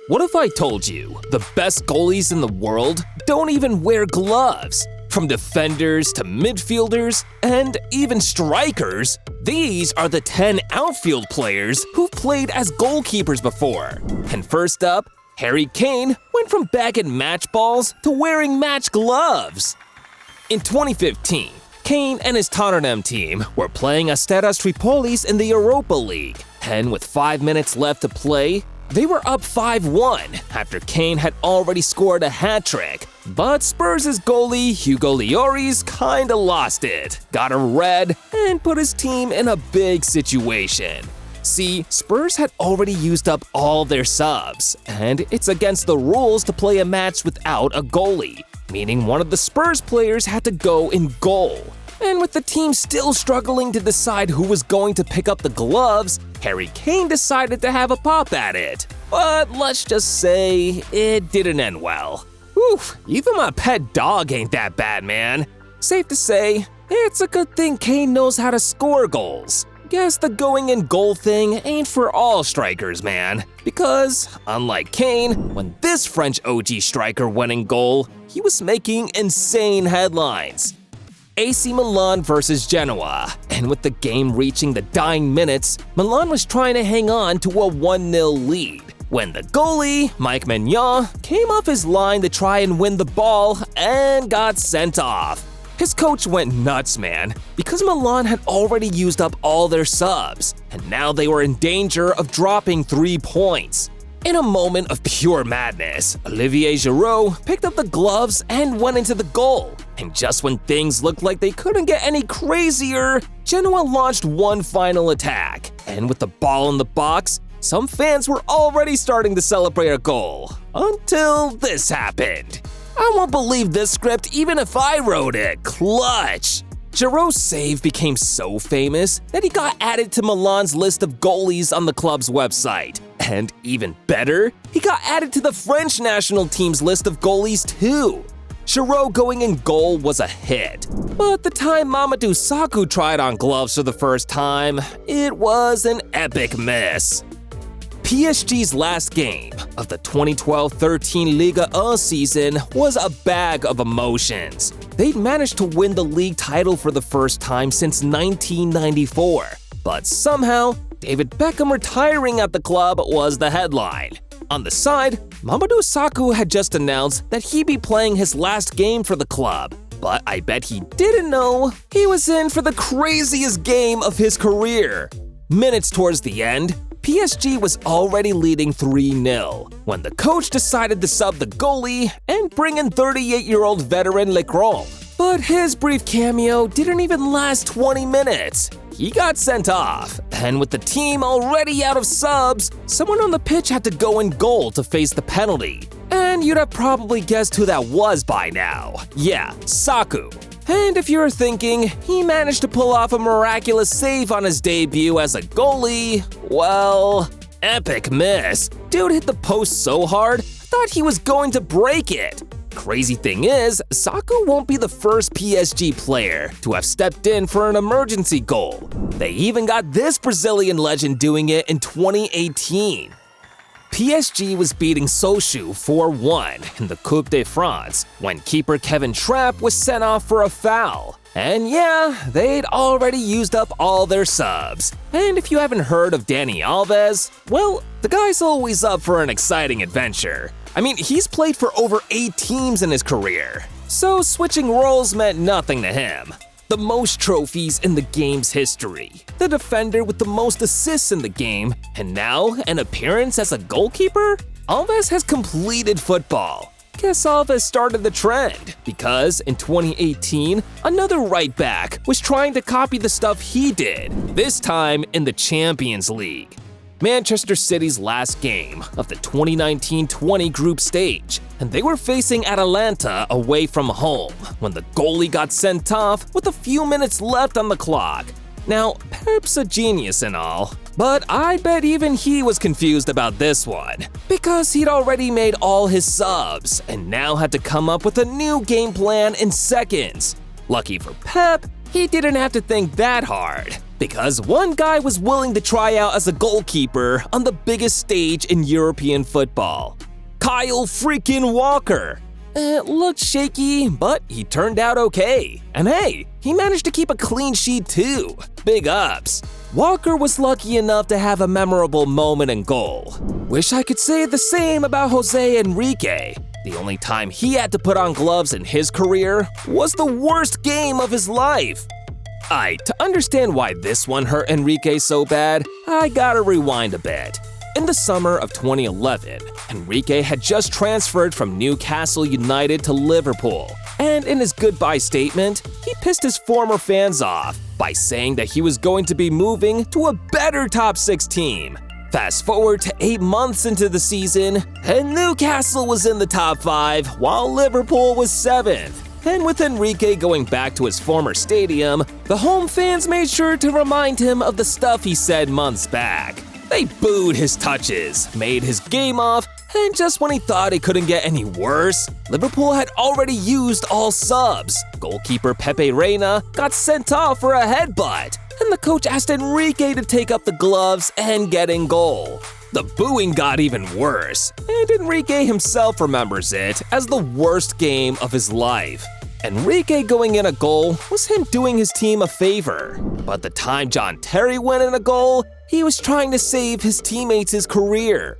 What if I told you the best goalies in the world don't even wear gloves? From defenders to midfielders and even strikers, these are the 10 outfield players who've played as goalkeepers before. And first up, Harry Kane went from bagging match balls to wearing match gloves. In 2015, Kane and his Tottenham team were playing Asteras Tripolis in the Europa League, and with 5 minutes left to play, they were up 5-1 after Kane had already scored a hat-trick. But Spurs' goalie Hugo Lloris kinda lost it, got a red, and put his team in a big situation. See, Spurs had already used up all their subs, and it's against the rules to play a match without a goalie, meaning one of the Spurs players had to go in goal. And with the team still struggling to decide who was going to pick up the gloves, Harry Kane decided to have a pop at it. But let's just say it didn't end well. Oof, even my pet dog ain't that bad, man. Safe to say, it's a good thing Kane knows how to score goals. Guess the going in goal thing ain't for all strikers, man. Because, unlike Kane, when this French OG striker went in goal, he was making insane headlines. AC Milan versus Genoa, and with the game reaching the dying minutes, Milan was trying to hang on to a 1-0 lead, when the goalie, Mike Maignan, came off his line to try and win the ball and got sent off. His coach went nuts, man, because Milan had already used up all their subs, and now they were in danger of dropping 3 points. In a moment of pure madness, Olivier Giroud picked up the gloves and went into the goal. And just when things looked like they couldn't get any crazier, Genoa launched one final attack. And with the ball in the box, some fans were already starting to celebrate a goal. Until this happened. I won't believe this script even if I wrote it. Clutch! Giroud's save became so famous that he got added to Milan's list of goalies on the club's website. And even better, he got added to the French national team's list of goalies too. Giroud going in goal was a hit, but the time Mamadou Sakho tried on gloves for the first time, it was an epic miss. PSG's last game of the 2012-13 Liga 1 season was a bag of emotions. They'd managed to win the league title for the first time since 1994, but somehow, David Beckham retiring at the club was the headline. On the side, Mamadou Sakho had just announced that he'd be playing his last game for the club, but I bet he didn't know he was in for the craziest game of his career. Minutes towards the end, PSG was already leading 3-0 when the coach decided to sub the goalie and bring in 38-year-old veteran Lecron. But his brief cameo didn't even last 20 minutes. He got sent off, and with the team already out of subs, someone on the pitch had to go in goal to face the penalty. And you'd have probably guessed who that was by now. Yeah, Sakho. And if you're thinking he managed to pull off a miraculous save on his debut as a goalie, well, epic miss. Dude hit the post so hard, I thought he was going to break it. Crazy thing is, Sakho won't be the first PSG player to have stepped in for an emergency goal. They even got this Brazilian legend doing it in 2018. PSG was beating Sochaux 4-1 in the Coupe de France when keeper Kevin Trapp was sent off for a foul. And yeah, they'd already used up all their subs. And if you haven't heard of Dani Alves, well, the guy's always up for an exciting adventure. I mean, he's played for over 8 teams in his career, so switching roles meant nothing to him. The most trophies in the game's history, the defender with the most assists in the game, and now an appearance as a goalkeeper? Alves has completed football. Guess Alves started the trend, because in 2018, another right back was trying to copy the stuff he did, this time in the Champions League. Manchester City's last game of the 2019-20 group stage, and they were facing Atalanta away from home when the goalie got sent off with a few minutes left on the clock. Now, Pep's a genius and all, but I bet even he was confused about this one, because he'd already made all his subs and now had to come up with a new game plan in seconds. Lucky for Pep, he didn't have to think that hard. Because one guy was willing to try out as a goalkeeper on the biggest stage in European football. Kyle freaking Walker. It looked shaky, but he turned out okay. And hey, he managed to keep a clean sheet too. Big ups. Walker was lucky enough to have a memorable moment in goal. Wish I could say the same about Jose Enrique. The only time he had to put on gloves in his career was the worst game of his life. To understand why this one hurt Enrique so bad, I gotta rewind a bit. In the summer of 2011, Enrique had just transferred from Newcastle United to Liverpool, and in his goodbye statement, he pissed his former fans off by saying that he was going to be moving to a better top 6 team. Fast forward to 8 months into the season, and Newcastle was in the top 5 while Liverpool was 7th. And with Enrique going back to his former stadium, the home fans made sure to remind him of the stuff he said months back. They booed his touches, made his game off, and just when he thought it couldn't get any worse, Liverpool had already used all subs. Goalkeeper Pepe Reina got sent off for a headbutt, and the coach asked Enrique to take up the gloves and get in goal. The booing got even worse, and Enrique himself remembers it as the worst game of his life. Enrique going in a goal was him doing his team a favor, but the time John Terry went in a goal, he was trying to save his teammates' career.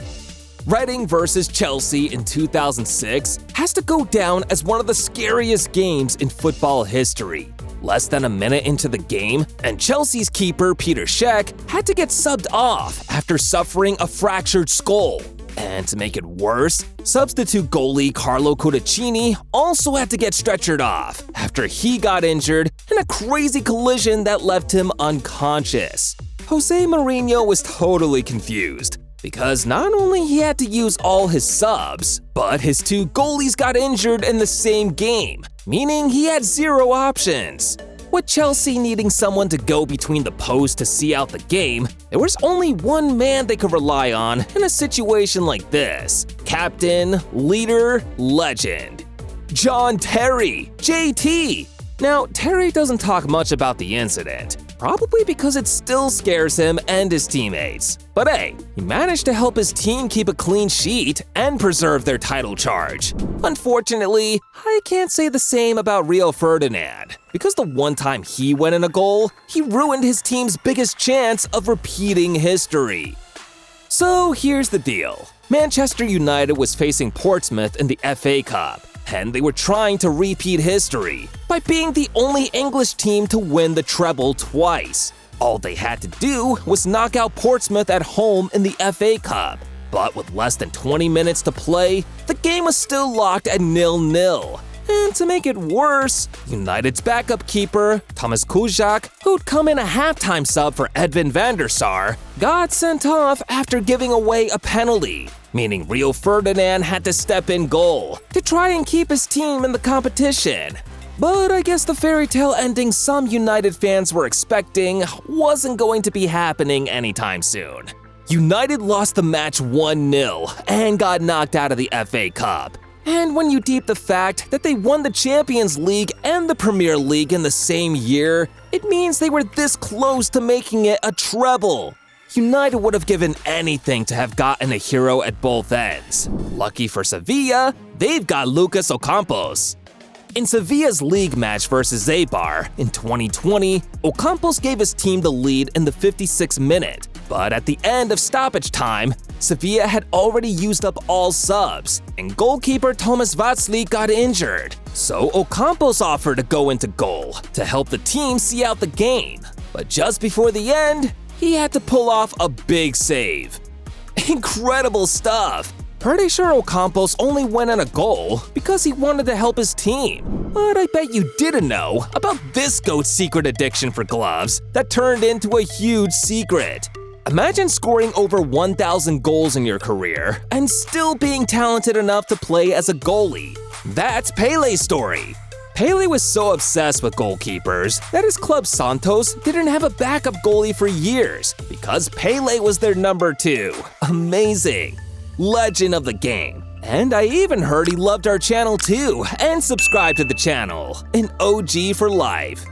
Reading versus Chelsea in 2006 has to go down as one of the scariest games in football history. Less than a minute into the game, and Chelsea's keeper Peter Cech had to get subbed off after suffering a fractured skull. And to make it worse, substitute goalie Carlo Cudicini also had to get stretchered off after he got injured in a crazy collision that left him unconscious. Jose Mourinho was totally confused because not only he had to use all his subs, but his 2 goalies got injured in the same game, meaning he had 0 options. With Chelsea needing someone to go between the posts to see out the game, there was only one man they could rely on in a situation like this. Captain, leader, legend. John Terry, JT. Now, Terry doesn't talk much about the incident, probably because it still scares him and his teammates. But hey, he managed to help his team keep a clean sheet and preserve their title charge. Unfortunately, I can't say the same about Rio Ferdinand, because the one time he went in a goal, he ruined his team's biggest chance of repeating history. So here's the deal. Manchester United was facing Portsmouth in the FA Cup, and they were trying to repeat history by being the only English team to win the treble twice. All they had to do was knock out Portsmouth at home in the FA Cup. But with less than 20 minutes to play, the game was still locked at 0-0. And to make it worse, United's backup keeper, Thomas Kujak, who'd come in a halftime sub for Edwin van der Sar, got sent off after giving away a penalty, meaning Rio Ferdinand had to step in goal to try and keep his team in the competition. But I guess the fairy tale ending some United fans were expecting wasn't going to be happening anytime soon. United lost the match 1-0 and got knocked out of the FA Cup. And when you deep the fact that they won the Champions League and the Premier League in the same year, it means they were this close to making it a treble. United would have given anything to have gotten a hero at both ends. Lucky for Sevilla, they've got Lucas Ocampos. In Sevilla's league match versus Eibar in 2020, Ocampos gave his team the lead in the 56th minute. But at the end of stoppage time, Sevilla had already used up all subs, and goalkeeper Thomas Vatzli got injured. So Ocampos offered to go into goal to help the team see out the game. But just before the end, he had to pull off a big save. Incredible stuff! Pretty sure Ocampos only went in a goal because he wanted to help his team. But I bet you didn't know about this GOAT's secret addiction for gloves that turned into a huge secret. Imagine scoring over 1,000 goals in your career and still being talented enough to play as a goalie. That's Pele's story. Pele was so obsessed with goalkeepers that his club Santos didn't have a backup goalie for years because Pele was their number 2. Amazing. Legend of the game. And I even heard he loved our channel too and subscribed to the channel. An OG for life.